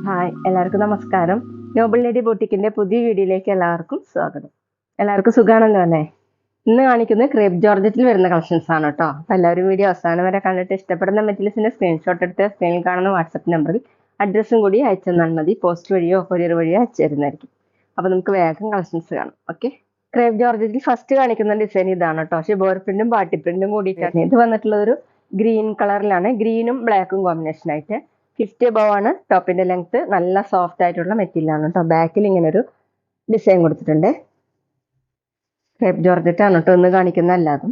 Hi, എല്ലാവർക്കും നമസ്കാരം. Noble lady ബൊട്ടിക്കിന്റെ പുതിയ വീഡിയോയിലേക്ക് എല്ലാവർക്കും സ്വാഗതം. എല്ലാവർക്കും സുഖാണല്ലോ അല്ലേ? ഇന്ന് കാണിക്കുന്നത് ക്രേപ്പ് ജോർജറ്റിൽ വരുന്ന കളക്ഷൻസ് ആണ് കേട്ടോ. അപ്പോൾ എല്ലാവരും വീഡിയോ അവസാനം വരെ കണ്ടിട്ട് ഇഷ്ടപ്പെടുന്ന മെറ്റീരിയൽസിന്റെ സ്ക്രീൻഷോട്ട് എടുത്ത് സ്ക്രീനിൽ കാണുന്ന വാട്സപ്പ് നമ്പറിൽ അഡ്രസ്സും കൂടി അയച്ചു തന്നാൽ മതി. പോസ്റ്റ് വഴിയോ കൊറിയർ വഴിയോ അയച്ചു തരുന്നതായിരിക്കും. അപ്പോൾ നമുക്ക് വേഗം കളക്ഷൻസ് കാണാം. ഓക്കെ, ക്രേപ്പ് ജോർജറ്റിൽ ഫസ്റ്റ് കാണിക്കുന്ന ഡിസൈൻ ഇതാണ് കേട്ടോ. ഷിബോർ പ്രിന്റും ബാട്ടി പ്രിന്റും കൂടിയിട്ടാണ് ഇത് വന്നിട്ടുള്ളത്. ഒരു ഗ്രീൻ കളറിലാണ്, ഗ്രീനും ബ്ലാക്കും കോമ്പിനേഷൻ ആയിട്ട്. 50 above ആണ് ടോപ്പിന്റെ ലെങ്ത്. നല്ല സോഫ്റ്റ് ആയിട്ടുള്ള മെറ്റീരിയൽ ആണ് കേട്ടോ. ബാക്കിൽ ഇങ്ങനെ ഒരു ഡിസൈൻ കൊടുത്തിട്ടുണ്ട്. ക്രേപ്പ് ജോർജറ്റ് ആണ് കേട്ടോ ഇന്ന് കാണിക്കുന്ന എല്ലാതും.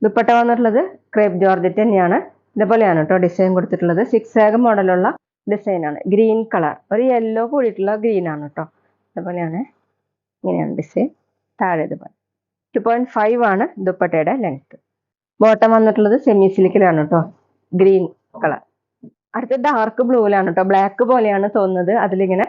ദുപ്പട്ട വന്നിട്ടുള്ളത് ക്രേപ്പ് ജോർജറ്റ് തന്നെയാണ്. ഇതുപോലെയാണ് കേട്ടോ ഡിസൈൻ കൊടുത്തിട്ടുള്ളത്. 6 ആഗ് മോഡലുള്ള ഡിസൈൻ ആണ്. ഗ്രീൻ കളർ, ഒരു യെല്ലോ കൂടിയിട്ടുള്ള ഗ്രീൻ ആണ് കേട്ടോ. ഇതുപോലെയാണ്, ഇങ്ങനെയാണ് ഡിസൈൻ. താഴെ ഇതുപോലെ 2.5 ആണ് ദുപ്പട്ടയുടെ ലെങ്ത്. ബോട്ടം വന്നിട്ടുള്ളത് സെമി സിൽക്കിലാണ് കേട്ടോ, ഗ്രീൻ കളർ. അടുത്ത ഡാർക്ക് ബ്ലൂവിലാണ് കേട്ടോ. ബ്ലാക്ക് പോലെയാണ് തോന്നുന്നത്, അതിലിങ്ങനെ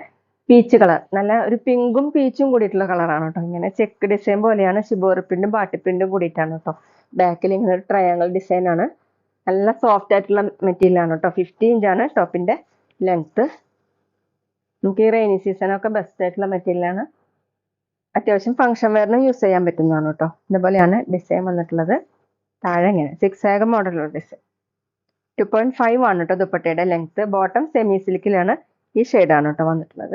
പീച്ച് കളർ, നല്ല ഒരു പിങ്കും പീച്ചും കൂടിയിട്ടുള്ള കളറാണ് കേട്ടോ. ഇങ്ങനെ ചെക്ക് ഡിസൈൻ പോലെയാണ്. ഷിബോർ പ്രിന്റും ബാട്ടി പ്രിന്റും കൂടിയിട്ടാണ് കേട്ടോ. ബാക്കിൽ ഇങ്ങനെ ഒരു ട്രയാങ്കിൾ ഡിസൈൻ ആണ്. നല്ല സോഫ്റ്റ് ആയിട്ടുള്ള മെറ്റീരിയൽ ആണ് കേട്ടോ. 50 ഇഞ്ചാണ് ടോപ്പിന്റെ ലെങ്ത്. നമുക്ക് ഈ റെയിനി സീസണൊക്കെ ബെസ്റ്റ് ആയിട്ടുള്ള മെറ്റീരിയൽ ആണ്. അത്യാവശ്യം ഫംഗ്ഷൻ വെയറിനും യൂസ് ചെയ്യാൻ പറ്റുന്നതാണ് കേട്ടോ. ഇതുപോലെയാണ് ഡിസൈൻ വന്നിട്ടുള്ളത്. താഴെ ഇങ്ങനെ 6 ആഗ് മോഡലുള്ള ഡിസൈൻ. 2.5 ആണ് കേട്ടോ ദുപ്പട്ടയുടെ ലെങ്ത്. Bottom semi സിൽക്കിലാണ്. ഈ ഷെയ്ഡാണ് കേട്ടോ വന്നിട്ടുള്ളത്.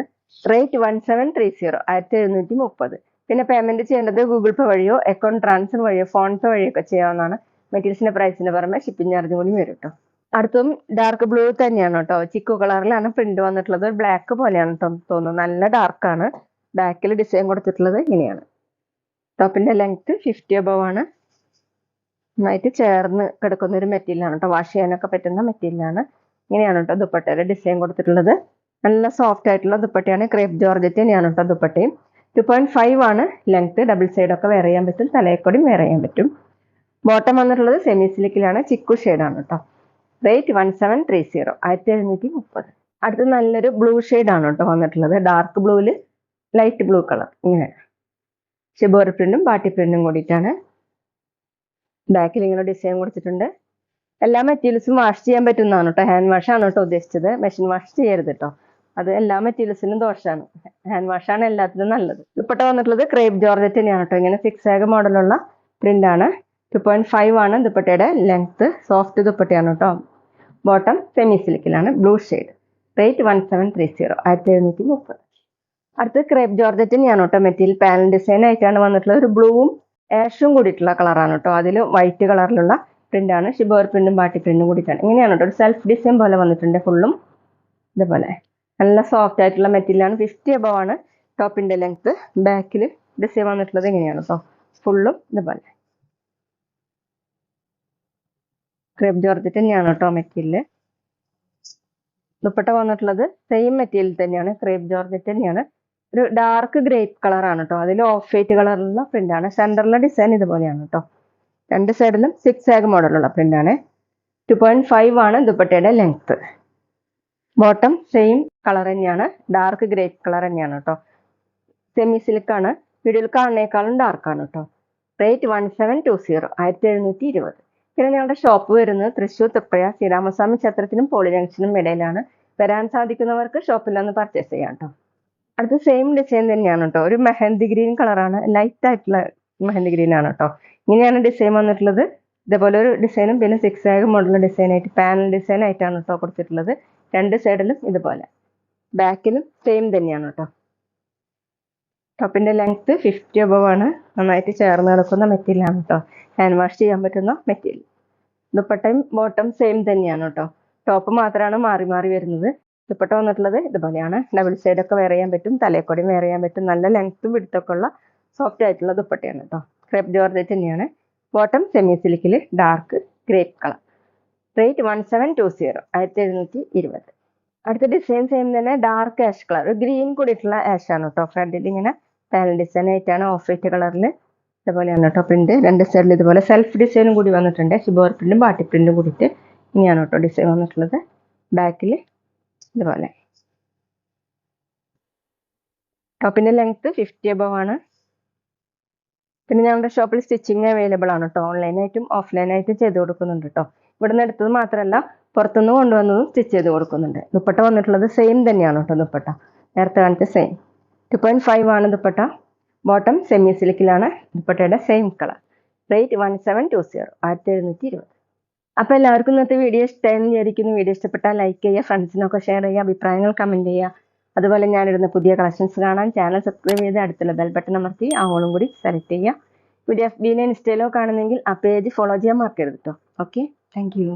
റേറ്റ് 1730, 1730. പിന്നെ പേയ്മെന്റ് ചെയ്യേണ്ടത് ഗൂഗിൾ പേ വഴിയോ അക്കൗണ്ട് ട്രാൻസ്ഫർ വഴിയോ ഫോൺ പേ വഴിയോ ഒക്കെ ചെയ്യാവുന്നതാണ്. മെറ്റീരിയൽസിന്റെ പ്രൈസിന് പുറമെ ഷിപ്പിംഗ് ചാർജ് കൂടി വരും കേട്ടോ. അടുത്തും ഡാർക്ക് ബ്ലൂ തന്നെയാണ് കേട്ടോ. ചിക്കു കളറിലാണ് പ്രിന്റ് വന്നിട്ടുള്ളത്. ബ്ലാക്ക് പോലെയാണ് തോന്നുന്നു. നല്ല ഡാർക്കാണ്. ബാക്കിൽ ഡിസൈൻ കൊടുത്തിട്ടുള്ളത് ഇങ്ങനെയാണ്. ടോപ്പിന്റെ ലെങ്ത് 50 above ആണ്. നന്നായിട്ട് ചേർന്ന് കിടക്കുന്ന ഒരു മെറ്റീരിയലാണ് കേട്ടോ. വാഷ് ചെയ്യാനൊക്കെ പറ്റുന്ന മെറ്റീരിയലാണ്. ഇങ്ങനെയാണ് കേട്ടോ ദുപ്പട്ടയുടെ ഡിസൈൻ കൊടുത്തിട്ടുള്ളത്. നല്ല സോഫ്റ്റ് ആയിട്ടുള്ള ദുപ്പട്ടയാണ്. ക്രേപ്പ് ജോർജറ്റ് തന്നെയാണ് കേട്ടോ ദുപ്പട്ടയും. 2.5 ആണ് ലെങ്ത്. ഡബിൾ സൈഡ് ഒക്കെ വെയർ ചെയ്യാൻ പറ്റും, തലയക്കൊടിയും വെയർ ചെയ്യാൻ പറ്റും. ബോട്ടം വന്നിട്ടുള്ളത് സെമി സിൽക്കിലാണ്. ചിക്കു ഷെയ്ഡാണ് കേട്ടോ. റേറ്റ് 1730, 1730. അടുത്ത് നല്ലൊരു ബ്ലൂ ഷെയ്ഡാണ് കേട്ടോ വന്നിട്ടുള്ളത്. ഡാർക്ക് ബ്ലൂവിൽ ലൈറ്റ് ബ്ലൂ കളർ. ഇങ്ങനെ ഷിബോർ പ്രിന്റും ബാട്ടി പ്രിന്റും കൂടിയിട്ടാണ്. ബാക്കിൽ ഇങ്ങനെ ഡിസൈൻ കൊടുത്തിട്ടുണ്ട്. എല്ലാ മെറ്റീരിയൽസും വാഷ് ചെയ്യാൻ പറ്റുന്നതാണ് കേട്ടോ. ഹാൻഡ് വാഷ് ആണ് കേട്ടോ ഉദ്ദേശിച്ചത്. മെഷീൻ വാഷ് ചെയ്യരുത് കേട്ടോ. അത് എല്ലാ മെറ്റീരിയൽസിനും ദോഷമാണ്. ഹാൻഡ് വാഷ് ആണ് എല്ലാത്തിനും നല്ലത്. ദുപ്പട്ട വന്നിട്ടുള്ളത് ക്രേപ്പ് ജോർജറ്റ് തന്നെയാണ് കേട്ടോ. ഇങ്ങനെ 6 ആഗ് മോഡലുള്ള പ്രിന്റ് ആണ്. 2.5 ആണ് ദുപ്പട്ടയുടെ ലെങ്ത്. സോഫ്റ്റ് ദുപ്പട്ടയാണ് കേട്ടോ. ബോട്ടം സെമി സിൽക്കിലാണ്. Blue shade. റേറ്റ് 1730, 1730. അടുത്ത് ക്രേപ്പ് ജോർജറ്റ് തന്നെയാണ് കേട്ടോ. മെറ്റീരിയൽ പാനൽ ഡിസൈൻ ആയിട്ടാണ് വന്നിട്ടുള്ളത്. ഒരു ബ്ലൂവും ആഷും കൂടിയിട്ടുള്ള കളറാണ് കേട്ടോ. അതിൽ വൈറ്റ് കളറിലുള്ള പ്രിന്റ് ആണ്. ഷിബോർ പ്രിന്റും ബാട്ടി പ്രിന്റും കൂടിയിട്ടാണ്. ഇങ്ങനെയാണ് കേട്ടോ. ഒരു സെൽഫ് ഡിസൈൻ പോലെ വന്നിട്ടുണ്ട്. ഫുള്ളും ഇതുപോലെ നല്ല സോഫ്റ്റ് ആയിട്ടുള്ള മെറ്റീരിയൽ ആണ്. 50 above ആണ് ടോപ്പിന്റെ ലെങ്ത്. ബാക്കിൽ ഡിസൈൻ വന്നിട്ടുള്ളത് ഇങ്ങനെയാണ് കേട്ടോ. ഫുള്ളും ഇതുപോലെ ക്രേപ്പ് ജോർജറ്റ് തന്നെയാണ് കേട്ടോ മെറ്റീരിയൽ. ദുപ്പട്ട വന്നിട്ടുള്ളത് സെയിം മെറ്റീരിയൽ തന്നെയാണ്. ക്രേപ്പ് ജോർജറ്റ് തന്നെയാണ്. ഒരു ഡാർക്ക് ഗ്രേപ്പ് കളറാണ് കേട്ടോ. അതിൽ ഓഫ് വൈറ്റ് കളറിലുള്ള പ്രിന്റ് ആണ്. സെന്ററിലെ ഡിസൈൻ ഇതുപോലെയാണ് കേട്ടോ. രണ്ട് സൈഡിലും 6 ആഗ് മോഡലുള്ള പ്രിന്റ് ആണ്. 2.5 ആണ് ദുപ്പട്ടയുടെ ലെങ്ത്. ബോട്ടം സെയിം കളർ തന്നെയാണ്. ഡാർക്ക് ഗ്രേപ്പ് കളർ തന്നെയാണ് കേട്ടോ. സെമി സിൽക്ക് ആണ്. വീഡിയോയിൽ കാണുന്നേക്കാളും ഡാർക്കാണ് കേട്ടോ. റേറ്റ് 1720, 1720. പിന്നെ ഞങ്ങളുടെ ഷോപ്പ് വരുന്നത് തൃശ്ശൂർ തൃപ്പയ ശ്രീരാമസ്വാമി ക്ഷേത്രത്തിനും പോളി ജംഗ്ഷനും ഇടയിലാണ്. വരാൻ സാധിക്കുന്നവർക്ക് ഷോപ്പിൽ ഒന്ന് പർച്ചേസ് ചെയ്യാം കേട്ടോ. അടുത്ത സെയിം ഡിസൈൻ തന്നെയാണ് കേട്ടോ. ഒരു മെഹന്തി ഗ്രീൻ കളറാണ്. ലൈറ്റ് ആയിട്ടുള്ള മെഹന്തി ഗ്രീൻ ആണ് കേട്ടോ. ഇങ്ങനെയാണ് ഡിസൈൻ വന്നിട്ടുള്ളത്. ഇതേപോലെ ഒരു ഡിസൈനും പിന്നെ 6 ആഗ് മോഡലുള്ള ഡിസൈൻ ആയിട്ട് പാനൽ ഡിസൈൻ ആയിട്ടാണ് കേട്ടോ കൊടുത്തിട്ടുള്ളത്. രണ്ട് സൈഡിലും ഇതുപോലെ. ബാക്കിലും സെയിം തന്നെയാണ് കേട്ടോ. ടോപ്പിന്റെ ലെങ്ത് 50 above ആണ്. നന്നായിട്ട് ചേർന്ന് കിടക്കുന്ന മെറ്റീരിയൽ ആണ് കേട്ടോ. ഹാൻഡ് വാഷ് ചെയ്യാൻ പറ്റുന്ന മെറ്റീരിയൽ. ദുപ്പട്ടയും ബോട്ടം സെയിം തന്നെയാണ് കേട്ടോ. ടോപ്പ് മാത്രമാണ് മാറി മാറി വരുന്നത്. ദുപ്പട്ട വന്നിട്ടുള്ളത് ഇതുപോലെയാണ്. ഡബിൾ സൈഡ് ഒക്കെ വെയർ ചെയ്യാൻ പറ്റും, തലയക്കൊടിയും വെയർ ചെയ്യാൻ പറ്റും. നല്ല ലെങ്ത്തും വിടുത്തൊക്കെ ഉള്ള സോഫ്റ്റ് ആയിട്ടുള്ള ദുപ്പട്ടയാണ് കേട്ടോ. ക്രേപ്പ് ജോർജറ്റ് തന്നെയാണ്. ബോട്ടം സെമി സിൽക്കിൽ ഡാർക്ക് ഗ്രേപ്പ് കളർ. റേറ്റ് 1720, 1720. അടുത്ത ഡിസൈൻ സെയിം തന്നെ. ഡാർക്ക് ആഷ് കളർ, ഒരു ഗ്രീൻ കൂടിയിട്ടുള്ള ആഷ് ആണ് കേട്ടോ. ഫ്രണ്ടിൽ ഇങ്ങനെ പാനൽ ഡിസൈൻ ആയിട്ടാണ് ഓഫ് വൈറ്റ് കളറിൽ ഇതുപോലെയാണ് കേട്ടോ പ്രിന്റ്. രണ്ട് സൈഡിൽ ഇതുപോലെ സെൽഫ് ഡിസൈനും കൂടി വന്നിട്ടുണ്ട്. ഷിബോർ പ്രിന്റും ബാട്ടി പ്രിന്റും കൂടിയിട്ട് ഇങ്ങനെയാണ് കേട്ടോ ഡിസൈൻ വന്നിട്ടുള്ളത്. ബാക്കിൽ ഇതുപോലെ. ടോപ്പിന്റെ ലെങ്ത് 50 above ആണ്. പിന്നെ ഞങ്ങളുടെ ഷോപ്പിൽ സ്റ്റിച്ചിങ് അവൈലബിൾ ആണ് കേട്ടോ. ഓൺലൈനായിട്ടും ഓഫ്ലൈനായിട്ടും ചെയ്ത് കൊടുക്കുന്നുണ്ട് കേട്ടോ. ഇവിടുന്ന് എടുത്തത് മാത്രമല്ല പുറത്തുനിന്ന് കൊണ്ടുവന്നതും സ്റ്റിച്ച് ചെയ്ത് കൊടുക്കുന്നുണ്ട്. ദുപ്പട്ട വന്നിട്ടുള്ളത് സെയിം തന്നെയാണ് കേട്ടോ. ദുപ്പട്ട നേരത്തെ കാണിച്ച സെയിം 2.5 ആണ് ദുപ്പട്ട. Bottom semi സിൽക്കിലാണ്. ദുപ്പട്ടയുടെ സെയിം കളർ. റേറ്റ് 1720, 1720. അപ്പോൾ എല്ലാവർക്കും ഇന്നത്തെ വീഡിയോ ഇഷ്ടമായെന്ന് വിചാരിക്കുന്നു. വീഡിയോ ഇഷ്ടപ്പെട്ടാൽ ലൈക്ക് ചെയ്യുക, ഫ്രണ്ട്സിനൊക്കെ ഷെയർ ചെയ്യുക, അഭിപ്രായങ്ങൾ കമൻറ്റ് ചെയ്യുക. അതുപോലെ ഞാനിടുന്ന പുതിയ കളക്ഷൻസ് കാണാൻ ചാനൽ സബ്സ്ക്രൈബ് ചെയ്ത് അടുത്തുള്ള ബെൽ ബട്ടൺ അമർത്തി ആ ഓളും കൂടി സെലക്ട് ചെയ്യുക. വീഡിയോ FB-യിലോ ഇൻസ്റ്റയിലോ കാണുന്നെങ്കിൽ ആ പേജ് ഫോളോ ചെയ്യാൻ മറക്കരുത് കേട്ടോ. Okay, thank you.